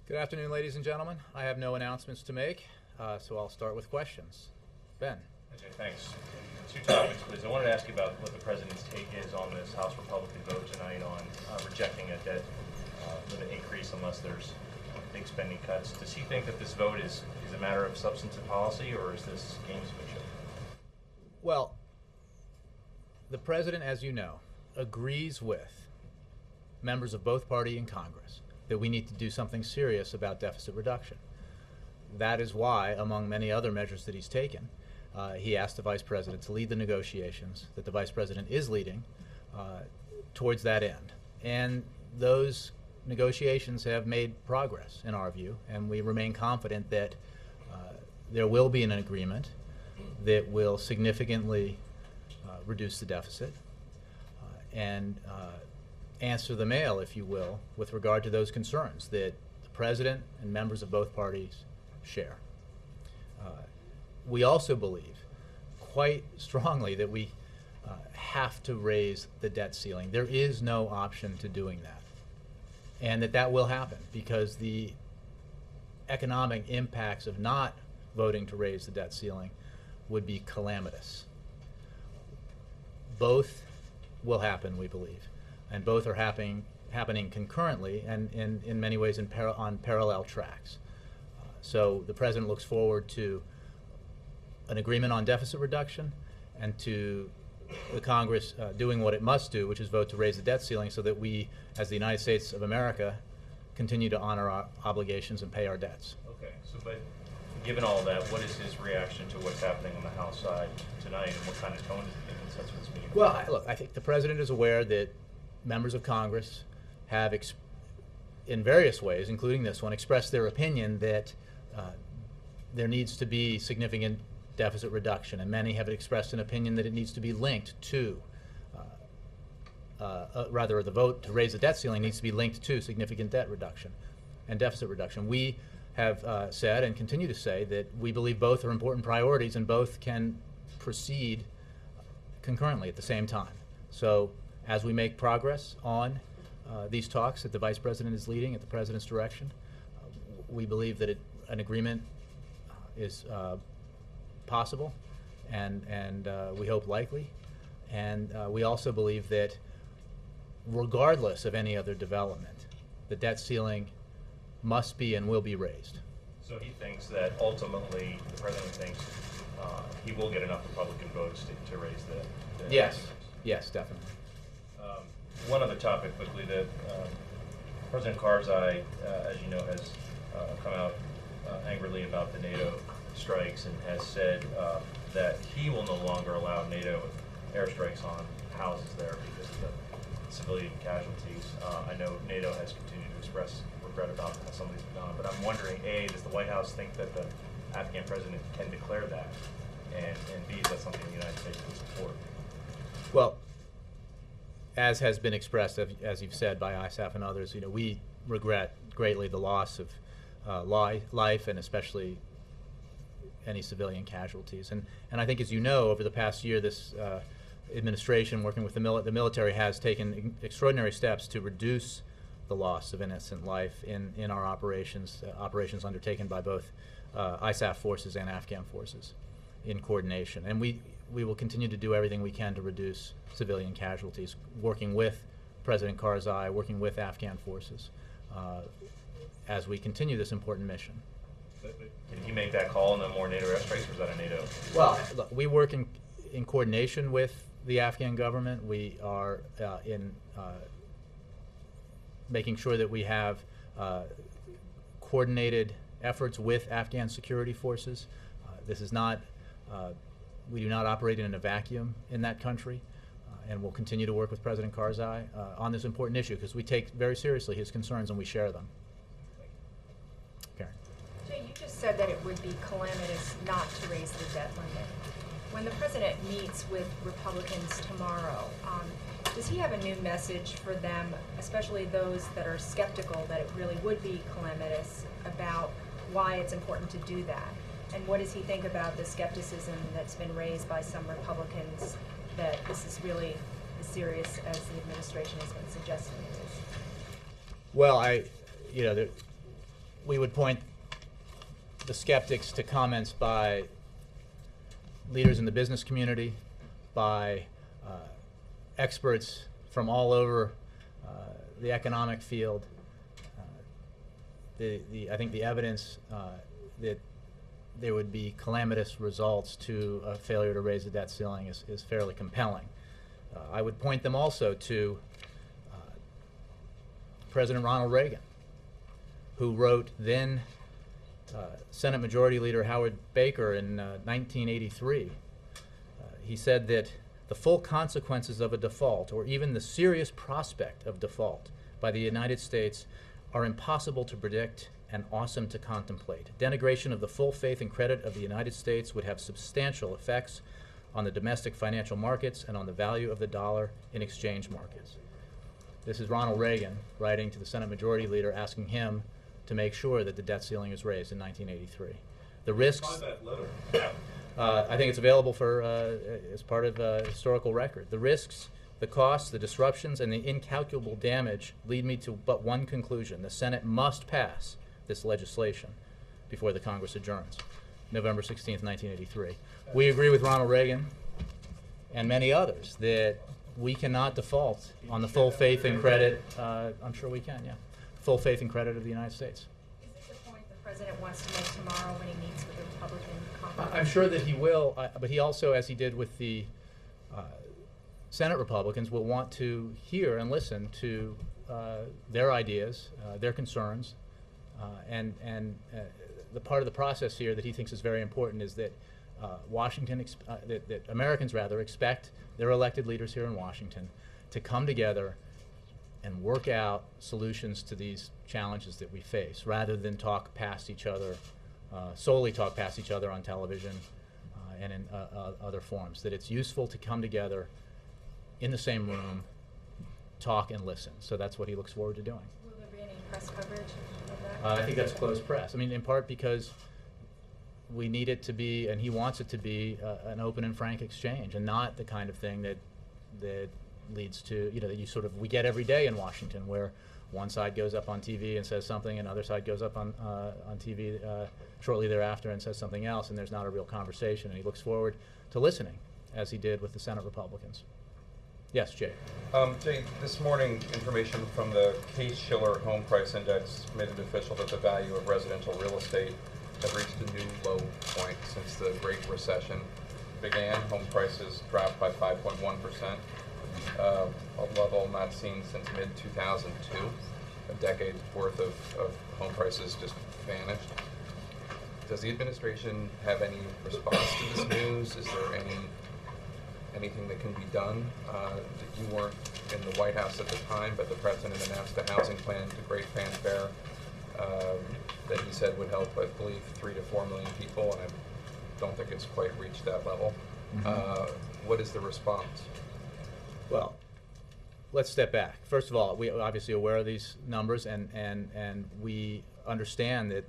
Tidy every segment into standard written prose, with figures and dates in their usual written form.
Good afternoon, ladies and gentlemen. I have no announcements to make, so I'll start with questions. Ben. Okay, thanks. Two topics, please. I wanted to ask you about what the President's take is on this House Republican vote tonight on rejecting a debt limit increase unless there's big spending cuts. Does he think that this vote is a matter of substantive policy, or is this gamesmanship? Well, the President, as you know, agrees with members of both parties in Congress that we need to do something serious about deficit reduction. That is why, among many other measures that he's taken, he asked the Vice President to lead the negotiations that the Vice President is leading towards that end. And those negotiations have made progress, in our view, and we remain confident that there will be an agreement that will significantly reduce the deficit and answer the mail, if you will, with regard to those concerns that the President and members of both parties share. We also believe quite strongly that we have to raise the debt ceiling. There is no option to doing that. And that will happen because the economic impacts of not voting to raise the debt ceiling would be calamitous. Both will happen, we believe, and both are happening concurrently and in many ways on parallel tracks. So the President looks forward to an agreement on deficit reduction and to the Congress doing what it must do, which is vote to raise the debt ceiling so that we, as the United States of America, continue to honor our obligations and pay our debts. Okay, so but given all that, what is his reaction to what's happening on the House side tonight, and what kind of tone is he giving since this meeting? Well, look, I think the President is aware that members of Congress have, in various ways, including this one, expressed their opinion that there needs to be significant deficit reduction, and many have expressed an opinion that it needs to be linked to, rather the vote to raise the debt ceiling needs to be linked to significant debt reduction and deficit reduction. We have said and continue to say that we believe both are important priorities and both can proceed concurrently at the same time. So as we make progress on these talks that the Vice President is leading at the President's direction, we believe that an agreement is possible and we hope likely. And we also believe that regardless of any other development, the debt ceiling must be and will be raised. So he thinks that ultimately the President thinks he will get enough Republican votes to raise the Yes, yes, definitely. One other topic quickly, that President Karzai, as you know, has come out angrily about the NATO strikes and has said that he will no longer allow NATO airstrikes on houses there because of the civilian casualties. I know NATO has continued to express regret about how some of these have gone, but I'm wondering, A, does the White House think that the Afghan president can declare that? And B, is that something the United States would support? Well, as has been expressed, as you've said, by ISAF and others, we regret greatly the loss of life and especially any civilian casualties. And I think, as you know, over the past year, this administration, working with the military, has taken extraordinary steps to reduce the loss of innocent life in our operations undertaken by both ISAF forces and Afghan forces in coordination. And we will continue to do everything we can to reduce civilian casualties, working with President Karzai, working with Afghan forces as we continue this important mission. But can he make that call on the more NATO airstrikes, or is that a NATO? Well, look, we work in coordination with the Afghan government. We are in making sure that we have coordinated efforts with Afghan security forces. This is not, we do not operate in a vacuum in that country, and we'll continue to work with President Karzai on this important issue because we take very seriously his concerns and we share them. Karen. Jay, you just said that it would be calamitous not to raise the debt limit. When the President meets with Republicans tomorrow, does he have a new message for them, especially those that are skeptical that it really would be calamitous, about why it's important to do that? And what does he think about the skepticism that's been raised by some Republicans that this is really as serious as the administration has been suggesting it is? Well, we would point the skeptics to comments by leaders in the business community, by experts from all over the economic field. I think the evidence that there would be calamitous results to a failure to raise the debt ceiling is fairly compelling. I would point them also to President Ronald Reagan, who wrote then Senate Majority Leader Howard Baker in 1983. He said that the full consequences of a default, or even the serious prospect of default by the United States, are impossible to predict and awesome to contemplate. Denigration of the full faith and credit of the United States would have substantial effects on the domestic financial markets and on the value of the dollar in exchange markets. This is Ronald Reagan writing to the Senate Majority Leader, asking him to make sure that the debt ceiling is raised in 1983. The risks. Find that letter. I think it's available for as part of a historical record. The risks, the costs, the disruptions, and the incalculable damage lead me to but one conclusion: the Senate must pass this legislation before the Congress adjourns. November 16th, 1983. We agree with Ronald Reagan and many others that we cannot default on the full faith and credit. I'm sure we can, yeah. Full faith and credit of the United States. Is this the point the president wants to make tomorrow when he meets with the Republican Congress? I'm sure that he will, but he also, as he did with the Senate Republicans, will want to hear and listen to their ideas, their concerns, and the part of the process here that he thinks is very important is that that Americans rather expect their elected leaders here in Washington to come together and work out solutions to these challenges that we face, rather than talk past each other, solely talk past each other on television and in other forms. That it's useful to come together in the same room, talk and listen. So that's what he looks forward to doing. Will there be any press coverage of that? I think that's closed press. I mean, in part because we need it to be, and he wants it to be, an open and frank exchange, and not the kind of thing that leads to, that you sort of, we get every day in Washington, where one side goes up on TV and says something, and the other side goes up on TV shortly thereafter and says something else, and there's not a real conversation. And he looks forward to listening, as he did with the Senate Republicans. Yes, Jay. Jay, this morning, information from the Case-Shiller Home Price Index made it official that the value of residential real estate have reached a new low point since the Great Recession began. Home prices dropped by 5.1%, a level not seen since mid-2002. A decade's worth of home prices just vanished. Does the administration have any response to this news? Is there anything that can be done? You weren't in the White House at the time, but the president announced a housing plan to great fanfare that he said would help, I believe, 3 to 4 million people, and I don't think it's quite reached that level. Mm-hmm. What is the response? Well, let's step back. First of all, we are obviously aware of these numbers, and we understand that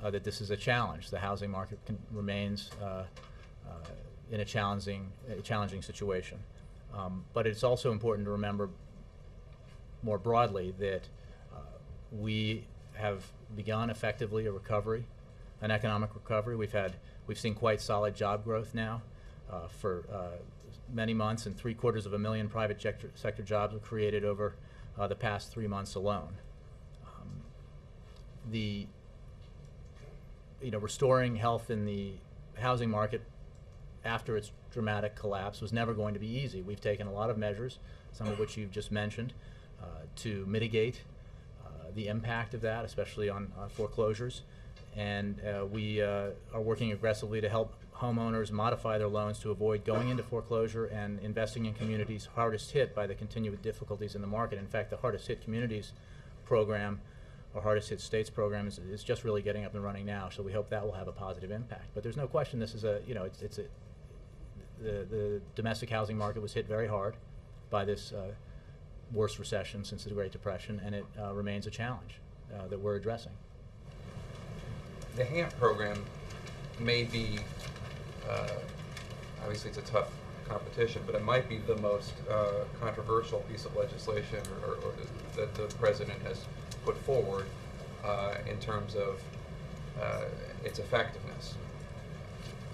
that this is a challenge. The housing market remains in a challenging situation. But it's also important to remember more broadly that we have begun effectively a recovery, an economic recovery. We've seen quite solid job growth now for many months, and 750,000 private sector jobs were created over the past 3 months alone. Restoring health in the housing market after its dramatic collapse was never going to be easy. We've taken a lot of measures, some of which you've just mentioned, to mitigate the impact of that, especially on foreclosures. And we are working aggressively to help homeowners modify their loans to avoid going into foreclosure and investing in communities hardest hit by the continued difficulties in the market. In fact, the hardest hit communities program, or hardest hit states program, is just really getting up and running now. So we hope that will have a positive impact. But there's no question this is the domestic housing market was hit very hard by this worst recession since the Great Depression, and it remains a challenge that we're addressing. The HAMP program may be, obviously it's a tough competition, but it might be the most controversial piece of legislation or that the president has put forward. in terms of its effectiveness.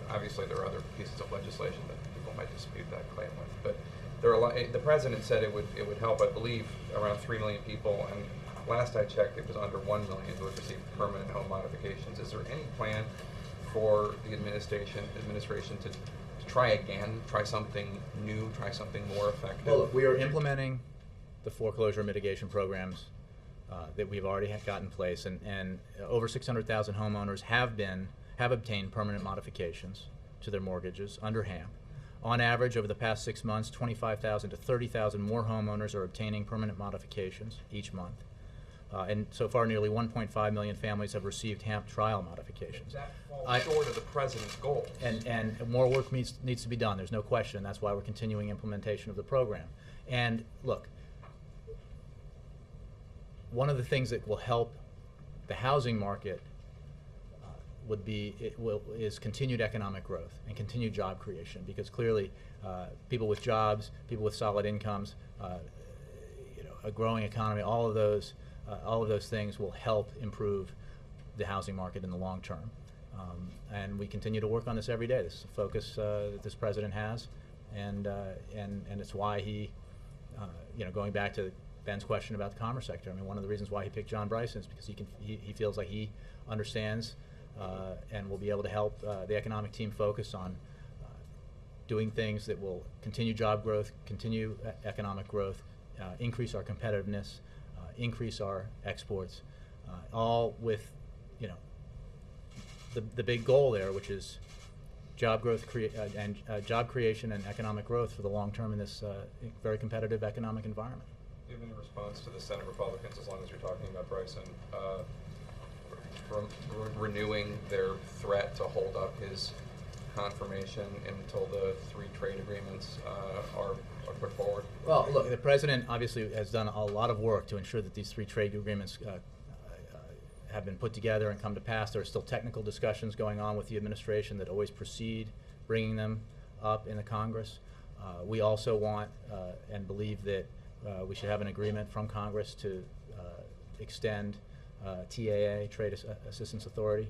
Obviously, there are other pieces of legislation that people might dispute that claim with, but there are a lot. The president said it would help, I believe, around 3 million people, and last I checked, it was under 1 million who would receive permanent home modifications. Is there any plan for the administration to try again, try something new, try something more effective? Well, look, we are implementing the foreclosure mitigation programs that we've already got in place, and over 600,000 homeowners have obtained permanent modifications to their mortgages under HAMP. On average, over the past 6 months, 25,000 to 30,000 more homeowners are obtaining permanent modifications each month. And so far, nearly 1.5 million families have received HAMP trial modifications. That falls short of the president's goal. And more work needs to be done. There's no question. That's why we're continuing implementation of the program. And look, one of the things that will help the housing market is continued economic growth and continued job creation, because clearly people with jobs, people with solid incomes, a growing economy, all of those things will help improve the housing market in the long term. And we continue to work on this every day. This is a focus that this president has, and it's why he, going back to Ben's question about the commerce sector. I mean, one of the reasons why he picked John Bryson is because he feels like he understands and will be able to help the economic team focus on doing things that will continue job growth, continue economic growth, increase our competitiveness, increase our exports, all with, the big goal there, which is job growth job creation and economic growth for the long term in this very competitive economic environment. Given the response to the Senate Republicans, as long as you're talking about Bryson, renewing their threat to hold up his confirmation until the 3 trade agreements are put forward? Well, look, the president obviously has done a lot of work to ensure that these 3 trade agreements have been put together and come to pass. There are still technical discussions going on with the administration that always precede bringing them up in the Congress. We also want and believe that we should have an agreement from Congress to extend TAA, Trade Assistance Authority,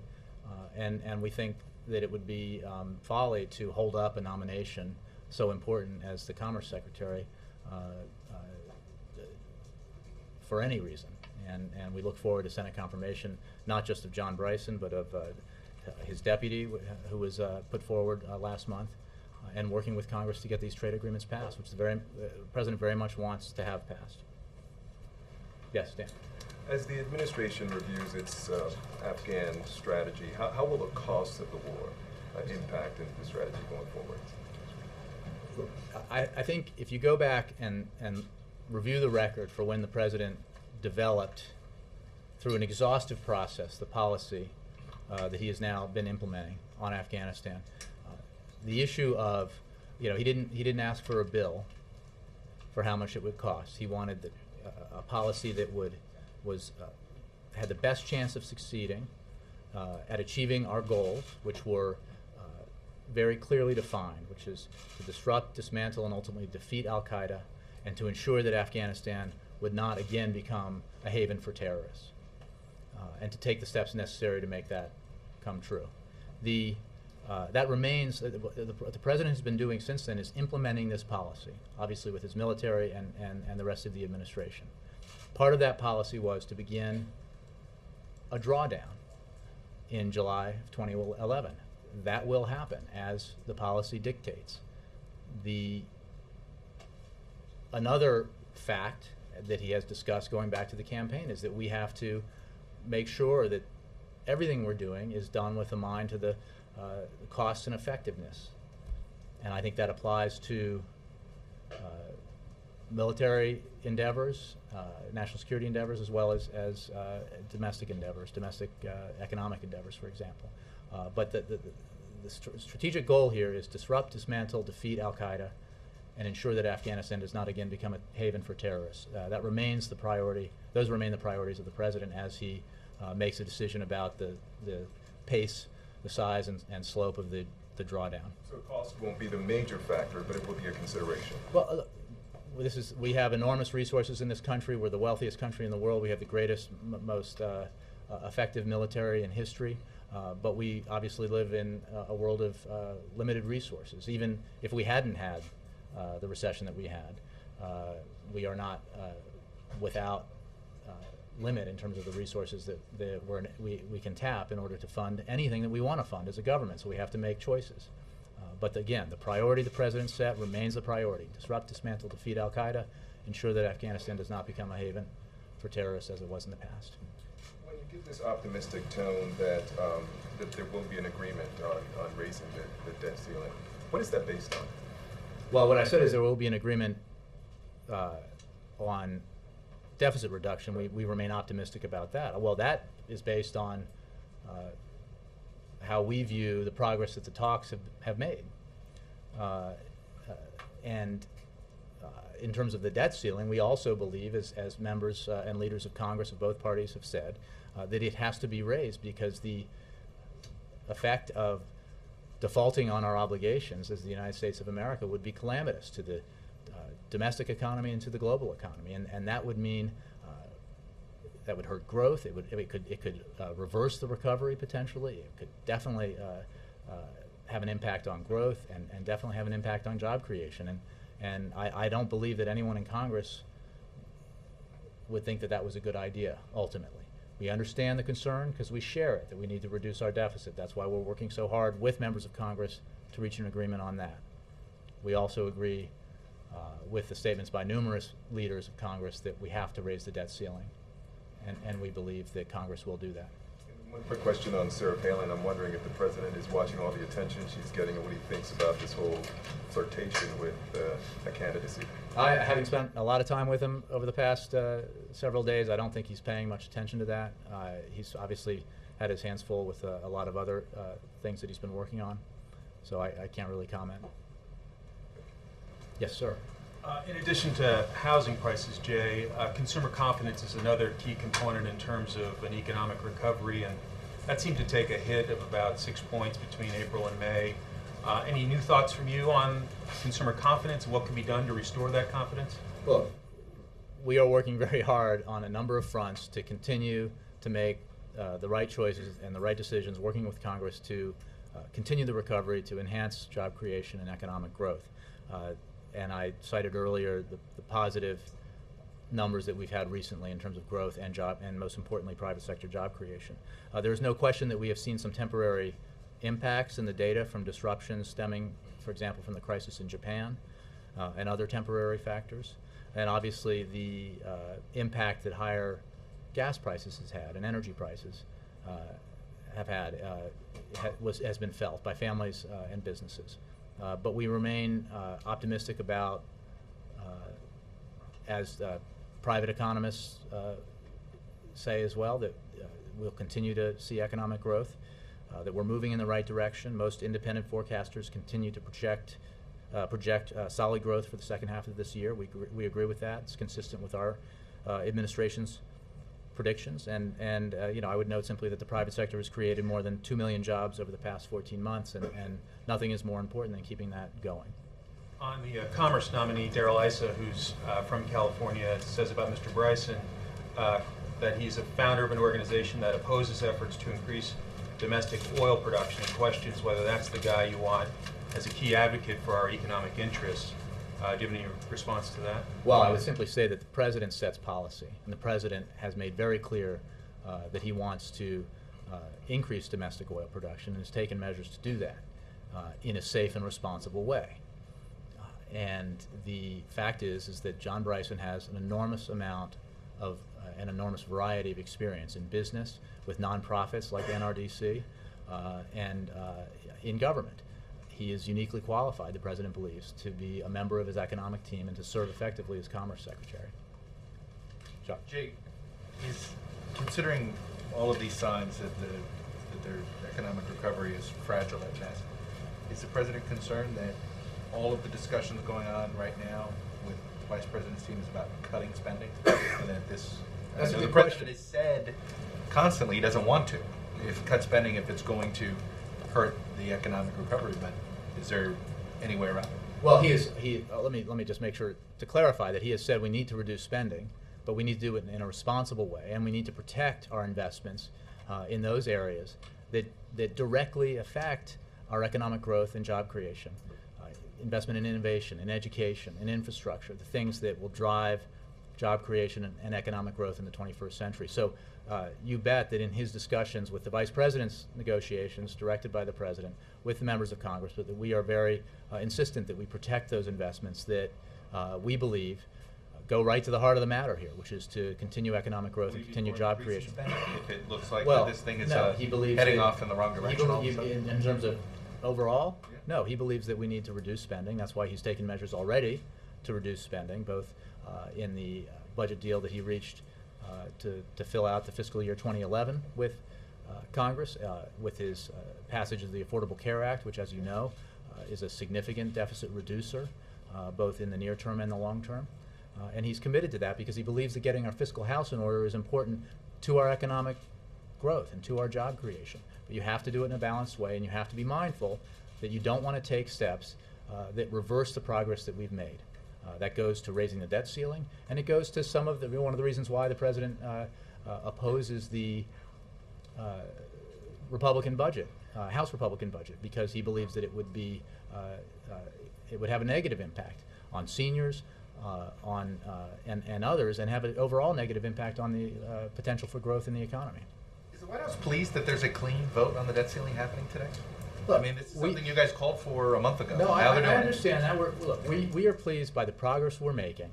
and we think that it would be folly to hold up a nomination so important as the Commerce Secretary for any reason. And we look forward to Senate confirmation, not just of John Bryson, but of his deputy, who was put forward last month, and working with Congress to get these trade agreements passed, which the President very much wants to have passed. Yes, Dan. As the administration reviews its Afghan strategy, how will the cost of the war impact the strategy going forward? I think if you go back and review the record for when the President developed, through an exhaustive process, the policy that he has now been implementing on Afghanistan, the issue of, he didn't ask for a bill for how much it would cost. He wanted a policy that had the best chance of succeeding at achieving our goals, which were very clearly defined, which is to disrupt, dismantle, and ultimately defeat al-Qaeda, and to ensure that Afghanistan would not again become a haven for terrorists, and to take the steps necessary to make that come true. That remains, what the President has been doing since then is implementing this policy, obviously with his military and the rest of the administration. Part of that policy was to begin a drawdown in July of 2011. That will happen as the policy dictates. Another fact that he has discussed going back to the campaign is that we have to make sure that everything we're doing is done with a mind to the costs and effectiveness. And I think that applies to military endeavors, national security endeavors, as well as domestic endeavors, domestic economic endeavors, for example. But the strategic goal here is disrupt, dismantle, defeat al-Qaeda, and ensure that Afghanistan does not again become a haven for terrorists. That remains the priority. Those remain the priorities of the President as he makes a decision about the pace, the size, and slope of the drawdown. So cost won't be the major factor, but it will be a consideration. Well, we have enormous resources in this country. We're the wealthiest country in the world. We have the greatest, most effective military in history, but we obviously live in a world of limited resources. Even if we hadn't had the recession that we had, we are not without limit in terms of the resources that we can tap in order to fund anything that we want to fund as a government, so we have to make choices. But again, the priority the President set remains the priority: disrupt, dismantle, defeat al-Qaeda, ensure that Afghanistan does not become a haven for terrorists as it was in the past. When you give this optimistic tone that that there will be an agreement on raising the debt ceiling, what is that based on? Well, what I said is there will be an agreement on deficit reduction. We remain optimistic about that. Well, that is based on how we view the progress that the talks have made. And in terms of the debt ceiling, we also believe, as members and leaders of Congress of both parties have said, that it has to be raised because the effect of defaulting on our obligations as the United States of America would be calamitous to the domestic economy and to the global economy, and that would mean that would hurt growth. It could reverse the recovery potentially. It could definitely have an impact on growth and definitely have an impact on job creation. And I don't believe that anyone in Congress would think that that was a good idea ultimately. We understand the concern because we share it, that we need to reduce our deficit. That's why we're working so hard with members of Congress to reach an agreement on that. We also agree with the statements by numerous leaders of Congress that we have to raise the debt ceiling, and we believe that Congress will do that. One quick question on Sarah Palin. I'm wondering if the President is watching all the attention she's getting and what he thinks about this whole flirtation with a candidacy. Having spent a lot of time with him over the past several days, I don't think he's paying much attention to that. He's obviously had his hands full with a lot of other things that he's been working on, so I can't really comment. Yes, sir. In addition to housing prices, Jay, consumer confidence is another key component in terms of an economic recovery, and that seemed to take a hit of about 6 points between April and May. Any new thoughts from you on consumer confidence and what can be done to restore that confidence? Well, we are working very hard on a number of fronts to continue to make the right choices and the right decisions, working with Congress to continue the recovery, to enhance job creation and economic growth. And I cited earlier the positive numbers that we've had recently in terms of growth and job, and most importantly, private sector job creation. There is no question that we have seen some temporary impacts in the data from disruptions stemming, for example, from the crisis in Japan and other temporary factors. And obviously the impact that higher gas prices has had and energy prices have had has been felt by families and businesses. But we remain optimistic about, as private economists say as well, that we'll continue to see economic growth, that we're moving in the right direction. Most independent forecasters continue to project solid growth for the second half of this year. We agree with that. It's consistent with our administration's predictions. And you know, I would note simply that the private sector has created more than 2 million jobs over the past 14 months, and nothing is more important than keeping that going. On the Commerce nominee, Darrell Issa, who's from California, says about Mr. Bryson that he's a founder of an organization that opposes efforts to increase domestic oil production, and questions whether that's the guy you want as a key advocate for our economic interests. Do you have any response to that? Well, I would simply say that the President sets policy, and the President has made very clear that he wants to increase domestic oil production and has taken measures to do that in a safe and responsible way. And the fact is that John Bryson has an enormous amount of an enormous variety of experience in business, with nonprofits like NRDC, and in government. He is uniquely qualified, the President believes, to be a member of his economic team and to serve effectively as Commerce Secretary. Chuck. Jay, is considering all of these signs that their economic recovery is fragile at best, is the President concerned that all of the discussions going on right now with the Vice President's team is about cutting spending, and that this? That's a good the question. President has said constantly he doesn't want to cut spending if it's going to hurt the economic recovery, but is there any way around it? Well, let me just make sure to clarify that he has said we need to reduce spending, but we need to do it in a responsible way, and we need to protect our investments in those areas that directly affect our economic growth and job creation. Investment in innovation, in education, in infrastructure, the things that will drive job creation and economic growth in the 21st century. So you bet that in his discussions with the Vice President's negotiations directed by the President with the members of Congress, but that we are very insistent that we protect those investments that we believe go right to the heart of the matter here, which is to continue economic growth and continue job creation. If it looks like Well, this thing is no, he believes heading that- off in the wrong direction all of a sudden? in terms of overall, Yeah. no, he believes that we need to reduce spending. That's why he's taken measures already to reduce spending, both in the budget deal that he reached to fill out the fiscal year 2011 with Congress, with his passage of the Affordable Care Act, which, as you know, is a significant deficit reducer, both in the near term and the long term. And he's committed to that because he believes that getting our fiscal house in order is important to our economic growth and to our job creation. But you have to do it in a balanced way, and you have to be mindful that you don't want to take steps that reverse the progress that we've made. That goes to raising the debt ceiling, and it goes to some of one of the reasons why the President opposes the Republican budget, House Republican budget, because he believes that it would be it would have a negative impact on seniors, and others, and have an overall negative impact on the potential for growth in the economy. Is the White House pleased that there's a clean vote on the debt ceiling happening today? Look, I mean, this is something you guys called for a month ago. No, Now I they're doing it. understand that. We are pleased by the progress we're making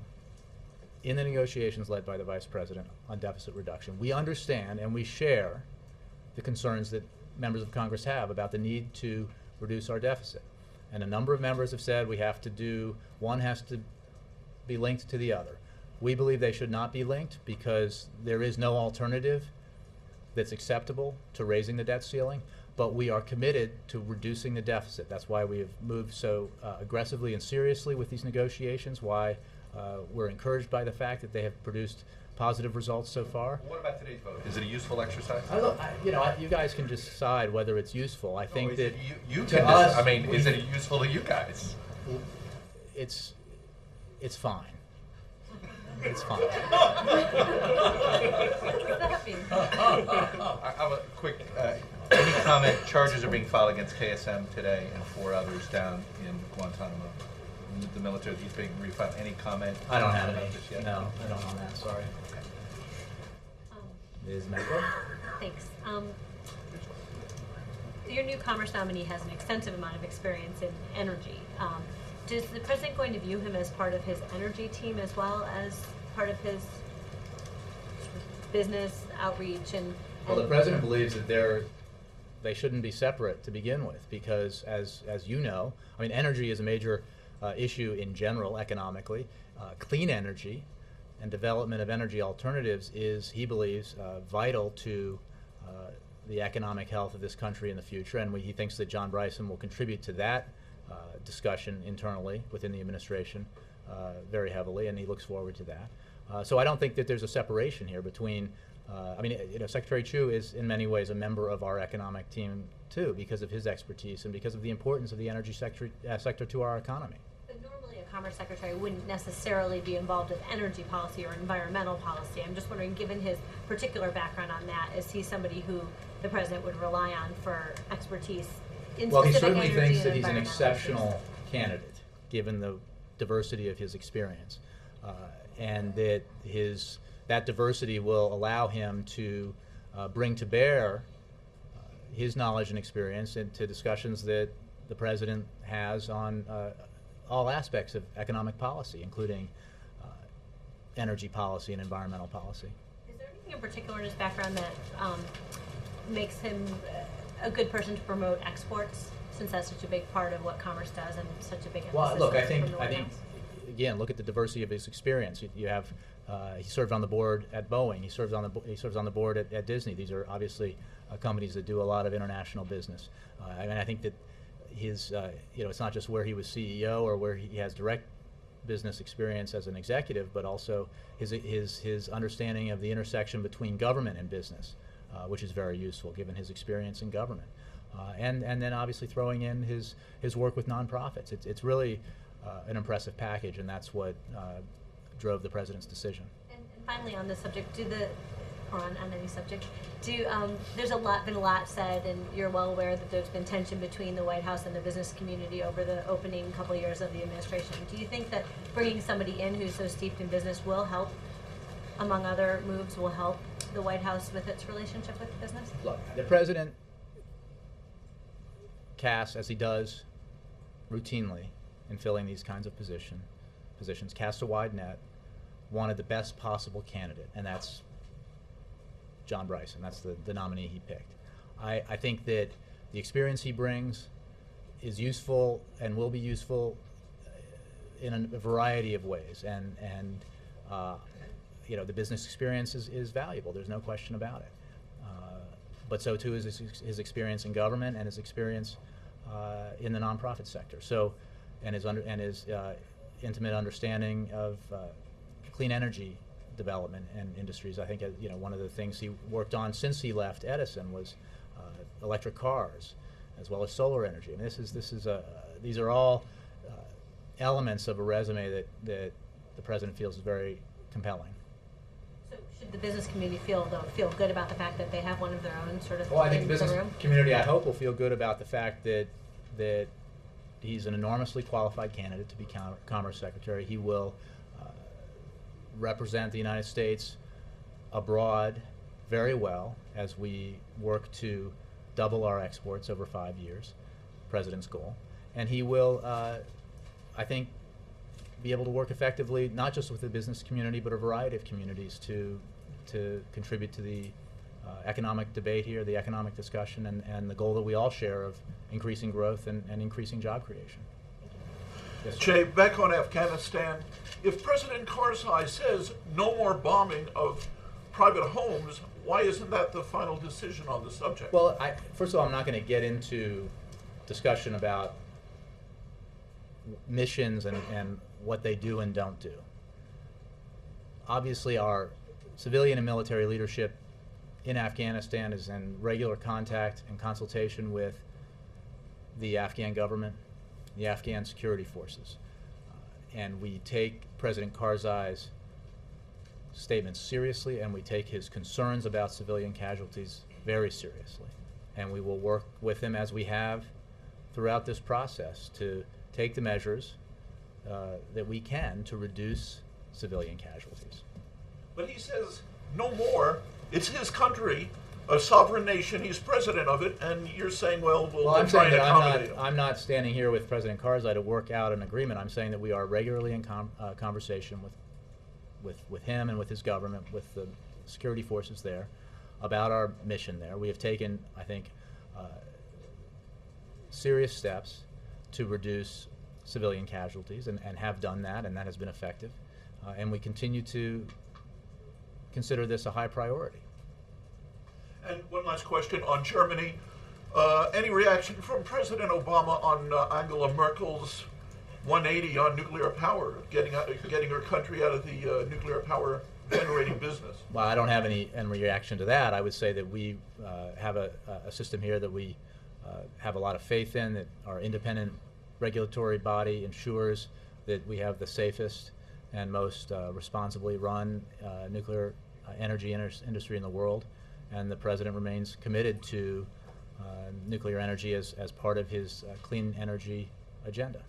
in the negotiations led by the Vice President on deficit reduction. We understand and we share the concerns that members of Congress have about the need to reduce our deficit. And a number of members have said one has to be linked to the other. We believe they should not be linked because there is no alternative that's acceptable to raising the debt ceiling, but we are committed to reducing the deficit. That's why we have moved so aggressively and seriously with these negotiations, why we're encouraged by the fact that they have produced positive results so far. What about today's vote? Is it a useful exercise? You guys can decide whether it's useful. I think that you to can us, I mean, is it useful to you guys? it's fine. It's fine. I have a quick, any comment, charges are being filed against KSM today and 4 others down in Guantanamo. The military is being refiled. Any comment? I don't have about any. this yet? No, I don't on that. Sorry. Ms. Mecca? Thanks. Your new Commerce nominee has an extensive amount of experience in energy. Is the President going to view him as part of his energy team as well as part of his business outreach and Well, the President believes that they shouldn't be separate to begin with, because as you know, I mean, energy is a major issue in general economically. Clean energy and development of energy alternatives is, he believes, vital to the economic health of this country in the future, and he thinks that John Bryson will contribute to that discussion internally within the administration very heavily, and he looks forward to that. So I don't think that there's a separation here between, Secretary Chu is in many ways a member of our economic team too, because of his expertise and because of the importance of the energy sector to our economy. But normally a Commerce Secretary wouldn't necessarily be involved with energy policy or environmental policy. I'm just wondering, given his particular background on that, is he somebody who the President would rely on for expertise in Well, he specific certainly energy thinks and that he's an environmental exceptional issues? candidate, given the diversity of his experience, and that that diversity will allow him to bring to bear his knowledge and experience into discussions that the President has on all aspects of economic policy, including energy policy and environmental policy. Is there anything in particular in his background that makes him a good person to promote exports, since that's such a big part of what Commerce does and such a big emphasis Well, look, I from think the White House? again, look at the diversity of his experience. You have he served on the board at Boeing. He serves on the board at Disney. These are obviously companies that do a lot of international business. I think that his it's not just where he was CEO or where he has direct business experience as an executive, but also his understanding of the intersection between government and business, which is very useful given his experience in government. And then obviously throwing in his work with nonprofits. It's really an impressive package, and that's what drove the President's decision. And Finally, on this subject, or on any subject, there's been a lot said, and you're well aware that there's been tension between the White House and the business community over the opening couple years of the administration. Do you think that bringing somebody in who's so steeped in business will help, among other moves, will help the White House with its relationship with business? Look, the president casts, as he does routinely in filling these kinds of positions, cast a wide net, wanted the best possible candidate, and that's John Bryson. That's the nominee he picked. I think that the experience he brings is useful and will be useful in a variety of ways, and the business experience is valuable. There's no question about it. But so too is his experience in government and his experience in the nonprofit sector. So, and his intimate understanding of clean energy development and industries. I think one of the things he worked on since he left Edison was electric cars, as well as solar energy. I mean, these are all elements of a resume that the president feels is very compelling. So should the business community feel good about the fact that they have one of their own sort of? Well, I think the in business room? community, I hope, will feel good about the fact that he's an enormously qualified candidate to be Commerce Secretary. He will represent the United States abroad very well as we work to double our exports over 5 years, President's goal. And he will, I think, be able to work effectively, not just with the business community, but a variety of communities to contribute to the economic debate here, the economic discussion, and the goal that we all share of increasing growth and increasing job creation. Yes, sir. Jay, back on Afghanistan, if President Karzai says no more bombing of private homes, why isn't that the final decision on the subject? Well, first of all, I'm not going to get into discussion about missions and what they do and don't do. Obviously, our civilian and military leadership in Afghanistan is in regular contact and consultation with the Afghan government, the Afghan security forces. And we take President Karzai's statements seriously, and we take his concerns about civilian casualties very seriously. And we will work with him, as we have throughout this process, to take the measures that we can to reduce civilian casualties. But he says no more. It's his country, a sovereign nation. He's president of it, and you're saying, well, we'll I'm try saying and that accommodate him. I'm not standing here with President Karzai to work out an agreement. I'm saying that we are regularly in conversation with him and with his government, with the security forces there, about our mission there. We have taken, I think, serious steps to reduce civilian casualties, and have done that, and that has been effective. And we continue to consider this a high priority. And one last question on Germany. Any reaction from President Obama on Angela Merkel's 180 on nuclear power, getting her country out of the nuclear power generating business? Well, I don't have any reaction to that. I would say that we have a system here that we have a lot of faith in, that our independent regulatory body ensures that we have the safest and most responsibly run nuclear energy industry in the world. And the President remains committed to nuclear energy as part of his clean energy agenda.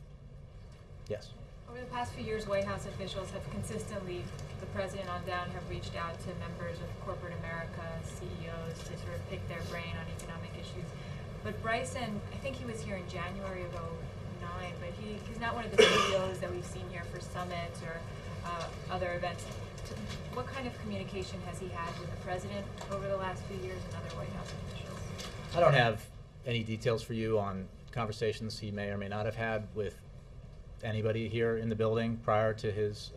Yes. Over the past few years, White House officials have consistently, the president on down, have reached out to members of corporate America, CEOs, to sort of pick their brain on economic issues. But Bryson, I think he was here in January of 2009, but he's not one of the CEOs that we've seen here for summits or other events. What kind of communication has he had with the president over the last few years and other White House officials? I don't have any details for you on conversations he may or may not have had with anybody here in the building prior to his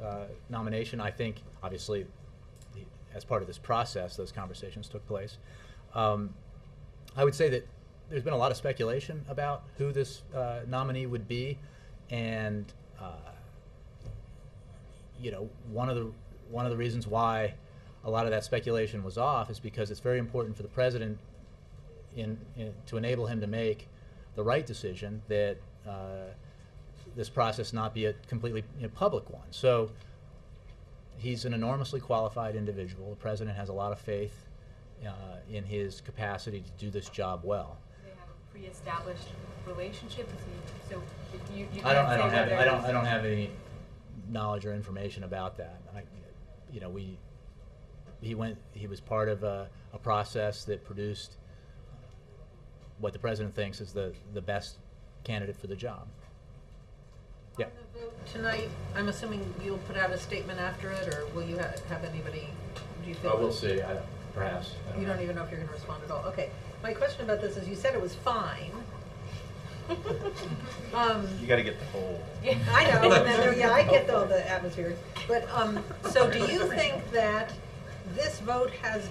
nomination. I think, obviously, as part of this process, those conversations took place. I would say that there's been a lot of speculation about who this nominee would be, and one of the reasons why a lot of that speculation was off is because it's very important for the president to enable him to make the right decision, that this process not be a completely public one. So he's an enormously qualified individual. The president has a lot of faith in his capacity to do this job well. They have a pre-established relationship, is he, so if you I can't say whether I don't have any knowledge or information about that. You know, he was part of a process that produced what the president thinks is the best candidate for the job. Yeah. On the vote tonight, I'm assuming you'll put out a statement after it, or will you have anybody, do you feel? We'll see, perhaps. I You know. don't even know if you're gonna respond at all. Okay. My question about this is, you said it was fine. You gotta get the whole. I know, and then, yeah, I get all the atmosphere. But, so do you think that this vote has,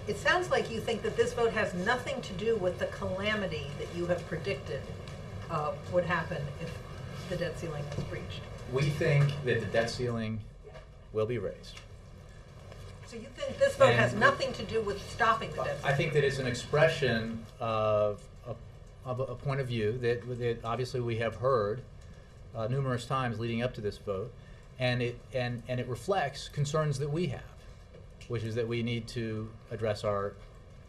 it sounds like you think that this vote has nothing to do with the calamity that you have predicted would happen if the debt ceiling is breached? We think that the debt ceiling will be raised. So you think this vote has And- nothing to do with stopping the debt I ceiling? think that it's an expression of a point of view that obviously we have heard numerous times leading up to this vote, and it reflects concerns that we have, which is that we need to address our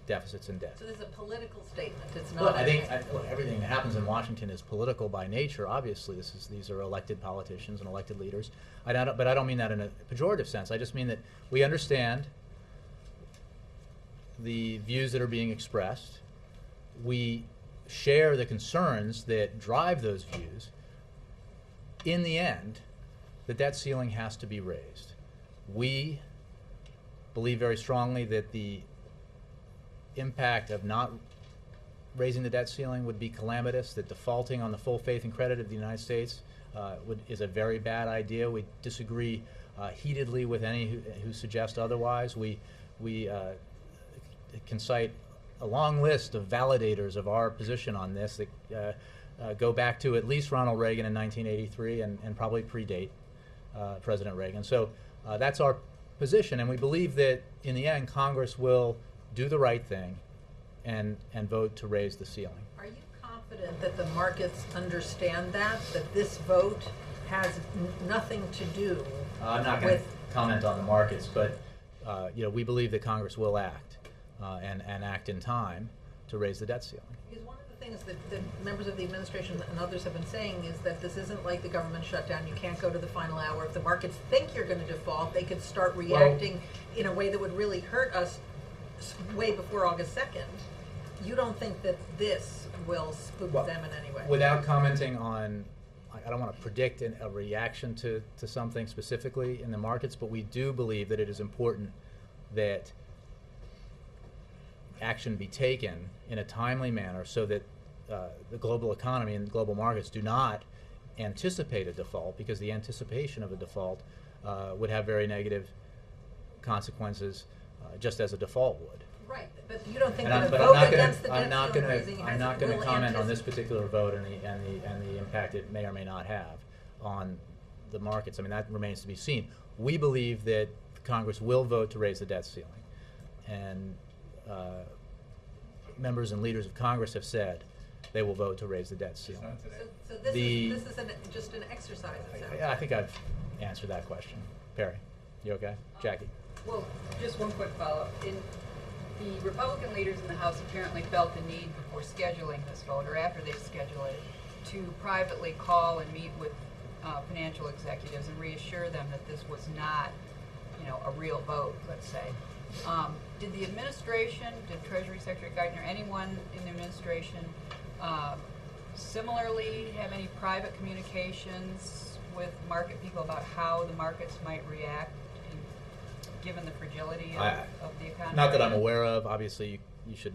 deficits and debt. So this is a political statement, it's not. Well, I think look, everything that happens in Washington is political by nature. Obviously, these are elected politicians and elected leaders. But I don't mean that in a pejorative sense. I just mean that we understand the views that are being expressed. We share the concerns that drive those views. In the end, the debt ceiling has to be raised. We believe very strongly that the impact of not raising the debt ceiling would be calamitous, that defaulting on the full faith and credit of the United States is a very bad idea. We disagree heatedly with any who suggest otherwise. We can cite a long list of validators of our position on this that go back to at least Ronald Reagan in 1983 and probably predate President Reagan. So that's our position, and we believe that in the end Congress will do the right thing and vote to raise the ceiling. Are you confident that the markets understand that this vote has nothing to do I'm not going to with? comment on the markets, but we believe that Congress will act and act in time to raise the debt ceiling. Because one of the things that members of the administration and others have been saying is that this isn't like the government shutdown. You can't go to the final hour. If the markets think you're going to default, they could start reacting in a way that would really hurt us way before August 2nd. You don't think that this will spook them in any way? Without commenting on, I don't want to predict a reaction to something specifically in the markets, but we do believe that it is important that action be taken in a timely manner so that the global economy and global markets do not anticipate a default, because the anticipation of a default would have very negative consequences, just as a default would. Right, but you don't think And that a but vote I'm not against the gonna, debt ceiling raising I'm not going to will comment on this anticipate- particular vote and the impact it may or may not have on the markets. I mean, that remains to be seen. We believe that Congress will vote to raise the debt ceiling, and members and leaders of Congress have said they will vote to raise the debt ceiling. So this The- is just an exercise, it sounds. I think I've answered that question. Perry, you okay? Jackie? Well, just one quick follow-up. The Republican leaders in the House apparently felt the need before scheduling this vote, or after they schedule it, to privately call and meet with financial executives and reassure them that this was not, a real vote, let's say. Did the administration, did Treasury Secretary Geithner, anyone in the administration similarly have any private communications with market people about how the markets might react, given the fragility of the economy? Not that I'm aware of. Obviously, you should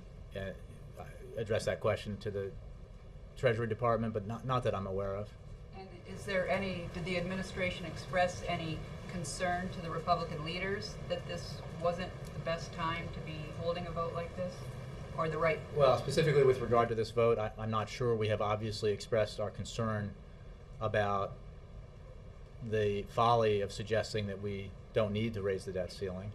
address that question to the Treasury Department, but not that I'm aware of. And did the administration express any concern to the Republican leaders that this wasn't the best time to be holding a vote like this? Or the right? Well, specifically with regard to this vote, I'm not sure. We have obviously expressed our concern about the folly of suggesting that we don't need to raise the debt ceiling,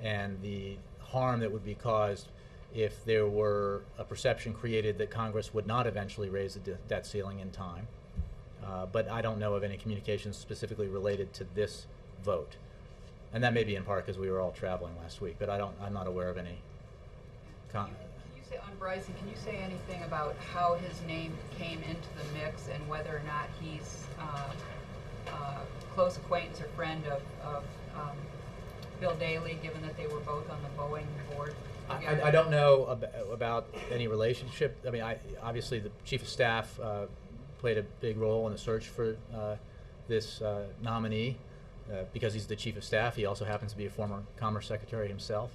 and the harm that would be caused if there were a perception created that Congress would not eventually raise the debt ceiling in time. But I don't know of any communications specifically related to this vote. And that may be in part because we were all traveling last week, but I'm not aware of any Can you say, on Bryson, can you say anything about how his name came into the mix and whether or not he's close acquaintance or friend of Bill Daley, given that they were both on the Boeing board together? I don't know about any relationship. I mean, obviously the chief of staff played a big role in the search for this nominee because he's the chief of staff. He also happens to be a former Commerce Secretary himself.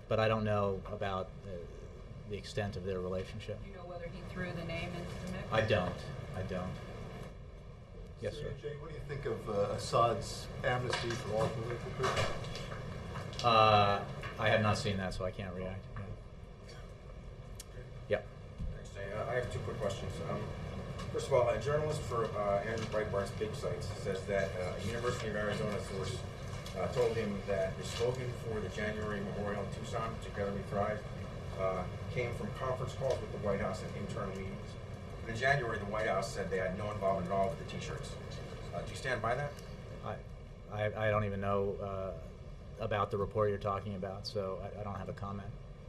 But I don't know about the extent of their relationship. Do you know whether he threw the name into the mix? I don't. Yes, sir. Jay, what do you think of Assad's amnesty for all political prisoners? I have not seen that, so I can't react. Yep. Thanks, Jay. I have two quick questions. First of all, a journalist for Andrew Breitbart's Big Sites says that a University of Arizona source told him that the slogan for the January Memorial in Tucson, Together We Thrive, came from conference calls with the White House and internal meetings. But in January, the White House said they had no involvement at all with the T-shirts. Do you stand by that? I don't even know about the report you're talking about, so I don't have a comment.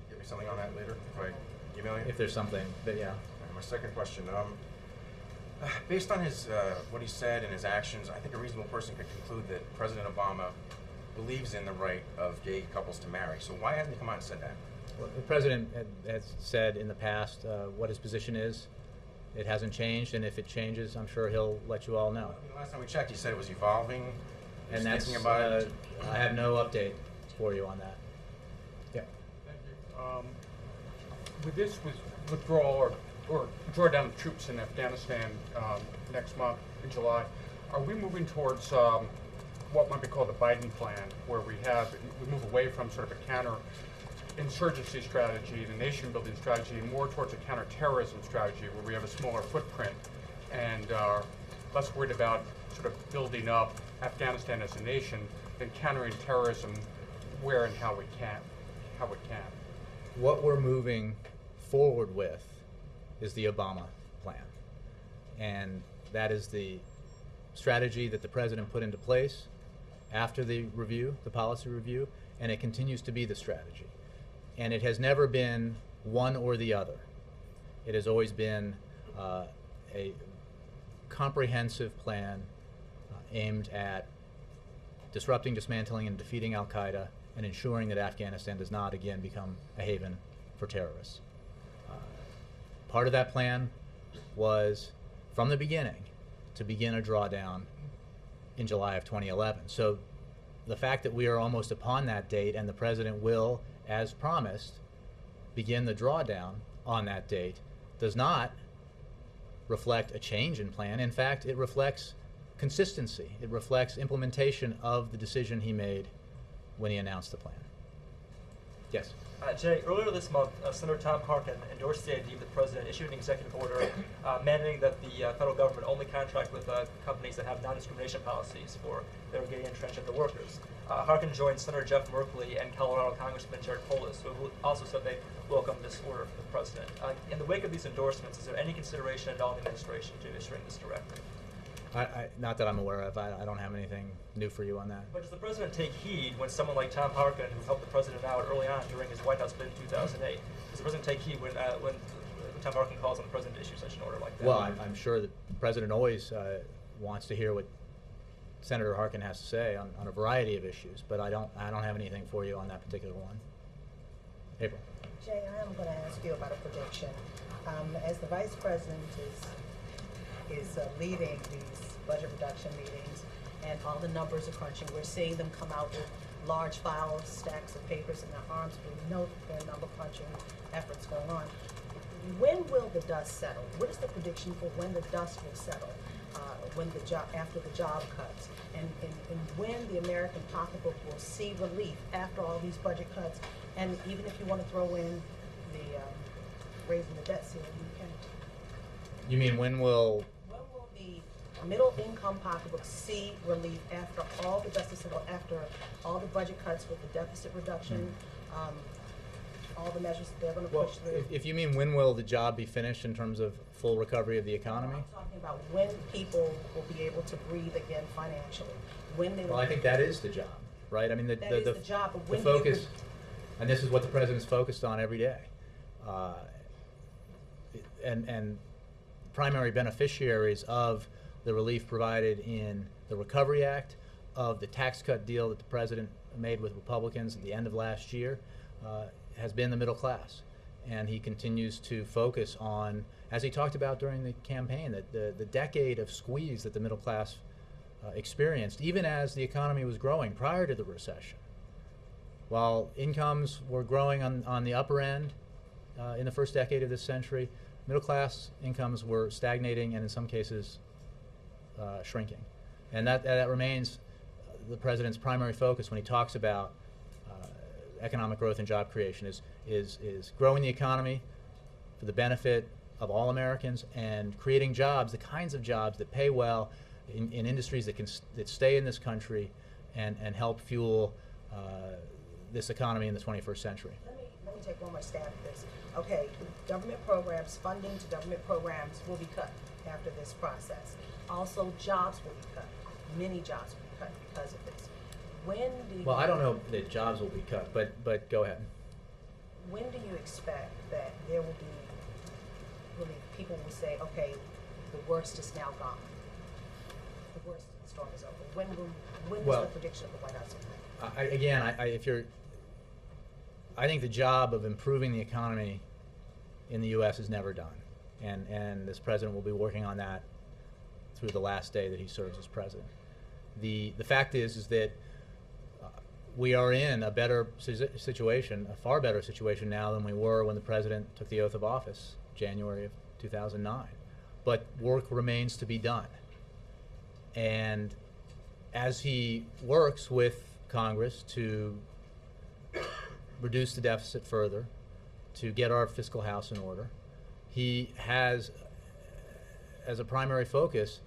Give me something on that later if I email you? If there's something, but yeah. And my second question, based on his what he said and his actions, I think a reasonable person could conclude that President Obama believes in the right of gay couples to marry. So why hasn't he come out and said that? Well, the president has said in the past what his position is. It hasn't changed, and if it changes, I'm sure he'll let you all know. Last time we checked, he said it was evolving. And He's that's, thinking about it. I have no update for you on that. Yeah. Thank you. With this withdrawal or draw down troops in Afghanistan next month in July, are we moving towards what might be called the Biden plan, where we move away from sort of a counter-insurgency strategy, the nation-building strategy, and more towards a counter-terrorism strategy, where we have a smaller footprint and are less worried about sort of building up Afghanistan as a nation than countering terrorism where and how it can. What we're moving forward with is the Obama plan. And that is the strategy that the president put into place after the review, the policy review, and it continues to be the strategy. And it has never been one or the other. It has always been a comprehensive plan aimed at disrupting, dismantling, and defeating al-Qaeda and ensuring that Afghanistan does not again become a haven for terrorists. Part of that plan was, from the beginning, to begin a drawdown in July of 2011. So the fact that we are almost upon that date and the president will, as promised, begin the drawdown on that date does not reflect a change in plan. In fact, it reflects consistency. It reflects implementation of the decision he made when he announced the plan. Yes? Jay, earlier this month, Senator Tom Harkin endorsed the idea that the president issued an executive order mandating that the federal government only contract with companies that have non-discrimination policies for their gay and transgender workers. Harkin joined Senator Jeff Merkley and Colorado Congressman Jared Polis, who also said they welcome this order from the president. In the wake of these endorsements, is there any consideration at all in the administration to issuing this directive? Not that I'm aware of. I don't have anything new for you on that. But does the president take heed when someone like Tom Harkin, who helped the president out early on during his White House bid in 2008, does the president take heed when Tom Harkin calls on the president to issue such an order like that? Well, I'm sure the president always wants to hear what Senator Harkin has to say on a variety of issues, but I don't have anything for you on that particular one. April. Jay, I am going to ask you about a prediction. As the vice president is leading these budget reduction meetings and all the numbers are crunching, we're seeing them come out with large files, stacks of papers in their arms. We know there are number crunching efforts going on. When will the dust settle? What is the prediction for when the dust will settle? After the job cuts, and when the American pocketbook will see relief after all these budget cuts, and even if you want to throw in the raising the debt ceiling, you can. You mean when will the middle income pocketbook see relief after all the dust is settled, after all the budget cuts with the deficit reduction, all the measures that they're going to push through? If you mean when will the job be finished in terms of full recovery of the economy? I'm talking about when people will be able to breathe again financially. When they Well, I think that is the job. right? I mean, That is the job, but the when do you focus, and this is what the president's focused on every day. And primary beneficiaries of the relief provided in the Recovery Act, of the tax cut deal that the president made with Republicans at the end of last year, has been the middle class. And he continues to focus on, as he talked about during the campaign, that the decade of squeeze that the middle class experienced, even as the economy was growing prior to the recession. While incomes were growing on the upper end in the first decade of this century, middle class incomes were stagnating and in some cases shrinking. And that remains the president's primary focus when he talks about economic growth and job creation is growing the economy for the benefit of all Americans and creating jobs, the kinds of jobs that pay well in industries that stay in this country and help fuel this economy in the 21st century. Let me take one more stab at this. Okay, government programs, funding to government programs will be cut after this process. Also, jobs will be cut. Many jobs will be cut because of this. When do you... Well, I don't know that jobs will be cut, but go ahead. When do you expect that there will be relief? People will say, okay, the worst is now gone. The worst storm is over. When is the prediction of the White House? I think the job of improving the economy in the U.S. is never done, and this president will be working on that through the last day that he serves as president. The fact is that we are in a better situation, a far better situation now than we were when the president took the oath of office, January of 2009. But work remains to be done. And as he works with Congress to reduce the deficit further, to get our fiscal house in order, he has as a primary focus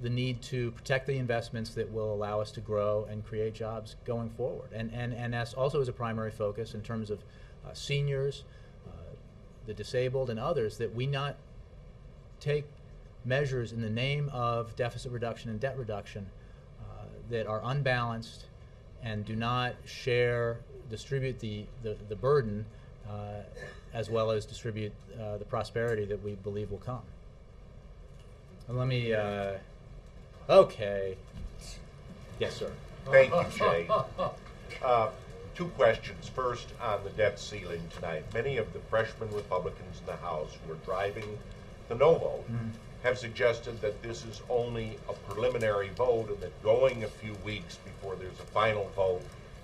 the need to protect the investments that will allow us to grow and create jobs going forward. And that's also as a primary focus in terms of seniors, the disabled, and others, that we not take measures in the name of deficit reduction and debt reduction that are unbalanced and do not distribute the burden as well as distribute the prosperity that we believe will come. And let me, okay. Yes, sir. Thank you, Jay. Two questions. First, on the debt ceiling tonight. Many of the freshman Republicans in the House who are driving the no vote have suggested that this is only a preliminary vote and that going a few weeks before there's a final vote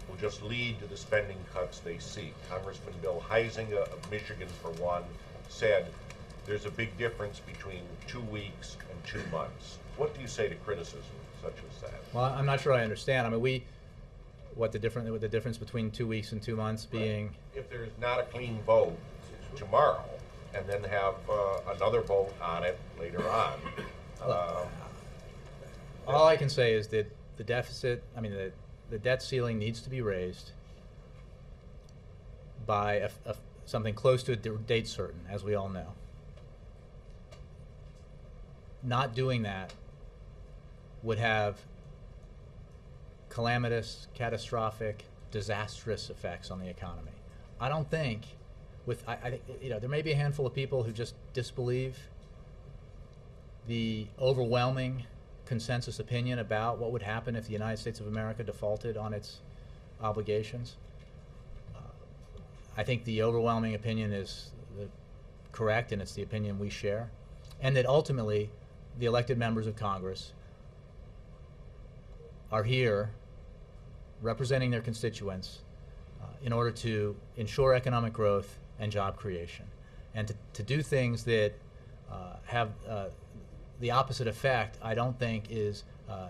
will just lead to the spending cuts they seek. Congressman Bill Huizenga of Michigan, for one, said there's a big difference between 2 weeks and 2 months. What do you say to criticism such as that? Well, I'm not sure I understand. I mean, what the difference between 2 weeks and 2 months being? If there's not a clean vote tomorrow, and then have another vote on it later on. All I can say is that the deficit, the debt ceiling needs to be raised by something close to a date certain, as we all know. Not doing that would have calamitous, catastrophic, disastrous effects on the economy. I don't think, there may be a handful of people who just disbelieve the overwhelming consensus opinion about what would happen if the United States of America defaulted on its obligations. I think the overwhelming opinion is correct, and it's the opinion we share, and that ultimately the elected members of Congress are here representing their constituents in order to ensure economic growth and job creation, and to do things that have the opposite effect. I don't think is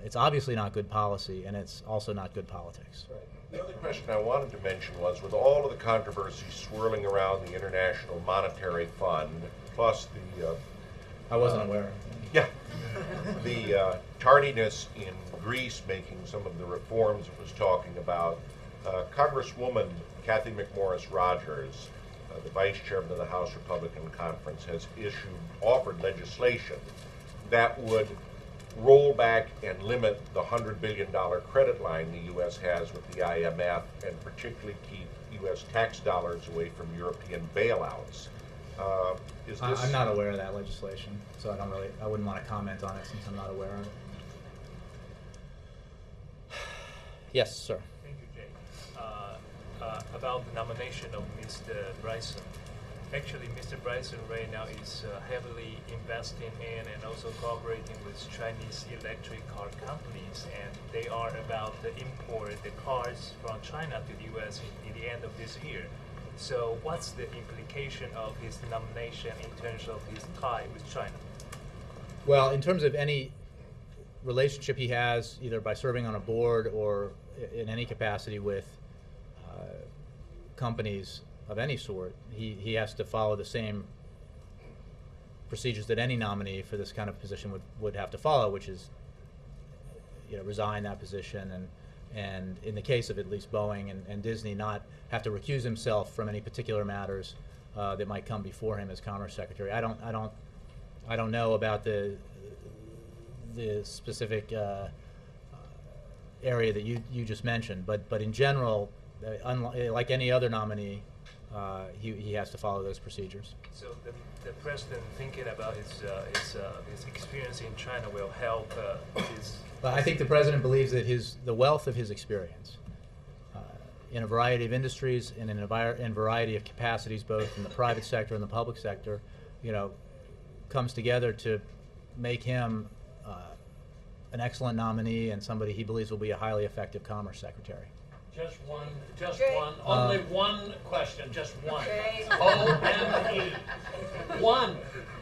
it's obviously not good policy, and it's also not good politics. Right. The other question I wanted to mention was, with all of the controversy swirling around the International Monetary Fund, plus the I wasn't aware. Yeah, the tardiness in Greece making some of the reforms it was talking about, Congresswoman Kathy McMorris Rogers, the vice chairman of the House Republican Conference, has offered legislation that would roll back and limit the $100 billion credit line the U.S. has with the IMF, and particularly keep U.S. tax dollars away from European bailouts. Is this? I'm not aware of that legislation, so I wouldn't want to comment on it since I'm not aware of it. Yes, sir. Thank you, Jay. About the nomination of Mr. Bryson. Actually, Mr. Bryson right now is heavily investing in and also cooperating with Chinese electric car companies, and they are about to import the cars from China to the U.S. in the end of this year. So what's the implication of his nomination in terms of his tie with China? Well, in terms of any relationship he has, either by serving on a board or in any capacity with companies of any sort, he has to follow the same procedures that any nominee for this kind of position would have to follow, which is, resign that position and in the case of at least Boeing and Disney, not have to recuse himself from any particular matters that might come before him as Commerce Secretary. I don't know about the specific area that you just mentioned, but in general, like any other nominee, he has to follow those procedures. So the president thinking about his experience in China will help his. But I think the president believes that the wealth of his experience in a variety of industries and in a variety of capacities, both in the private sector and the public sector, comes together to make him an excellent nominee and somebody he believes will be a highly effective Commerce Secretary. Just one, Okay. only one question, just one. Okay. O-M-E. One,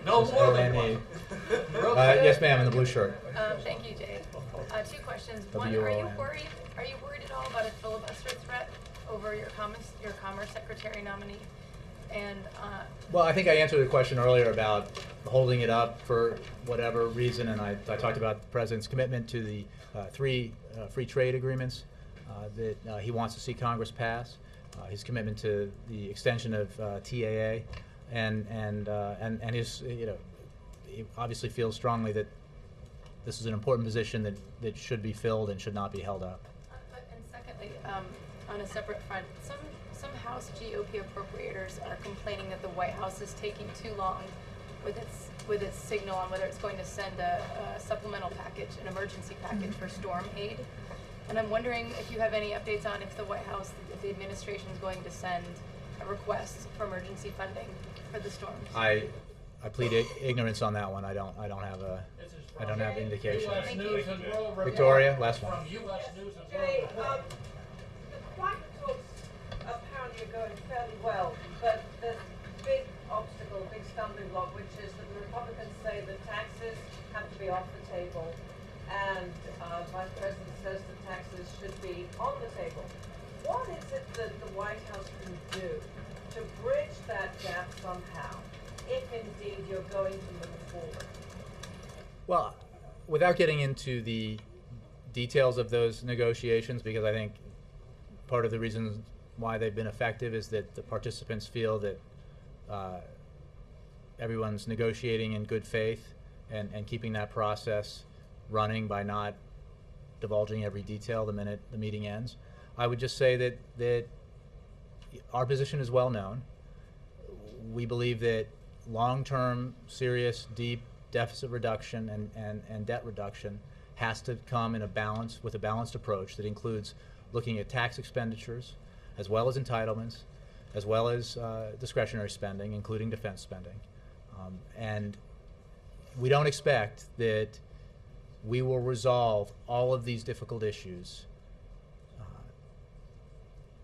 no Just more than O-N-E. one. Yes, ma'am, in the blue shirt. Thank you, Jay. Two questions. One, are you worried at all about a filibuster threat over your Commerce Secretary nominee? And Well, I think I answered the question earlier about holding it up for whatever reason, and I talked about the president's commitment to the three free trade agreements that he wants to see Congress pass, his commitment to the extension of TAA, and his, he obviously feels strongly that this is an important position that should be filled and should not be held up. and secondly, on a separate front, some House GOP appropriators are complaining that the White House is taking too long with its signal on whether it's going to send a supplemental package, an emergency package for storm aid. And I'm wondering if you have any updates on if the White House, if the administration is going to send a request for emergency funding for the storms. I plead ignorance on that one. I don't have indication. US News and World Report. Victoria, last one. From US News and Jay, World Report. the climate talks apparently are going fairly well, but there's a big obstacle, big stumbling block, which is that the Republicans say that taxes have to be off the table, and Vice President says that taxes should be on the table. What is it that the White House can do to bridge that gap somehow, if indeed you're going to move forward? Well, without getting into the details of those negotiations, because I think part of the reason why they've been effective is that the participants feel that everyone's negotiating in good faith and keeping that process running by not divulging every detail the minute the meeting ends. I would just say that our position is well known. We believe that long-term, serious, deep deficit reduction and debt reduction has to come in a balance, with a balanced approach that includes looking at tax expenditures as well as entitlements, as well as discretionary spending, including defense spending. And we don't expect that we will resolve all of these difficult issues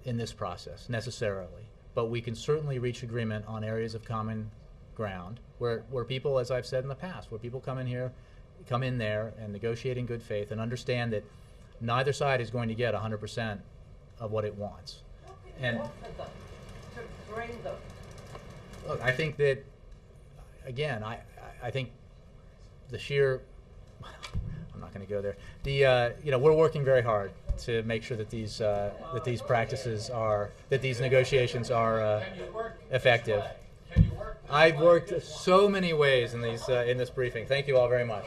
in this process necessarily, but we can certainly reach agreement on areas of common ground where people, as I've said in the past, where people come in there and negotiate in good faith and understand that neither side is going to get 100% of what it wants. And Offer them to bring them. look, I think that, again, I think the sheer, I'm not going to go there. We're working very hard to make sure that these practices that these negotiations are effective. I've worked so many ways in this briefing. Thank you all very much.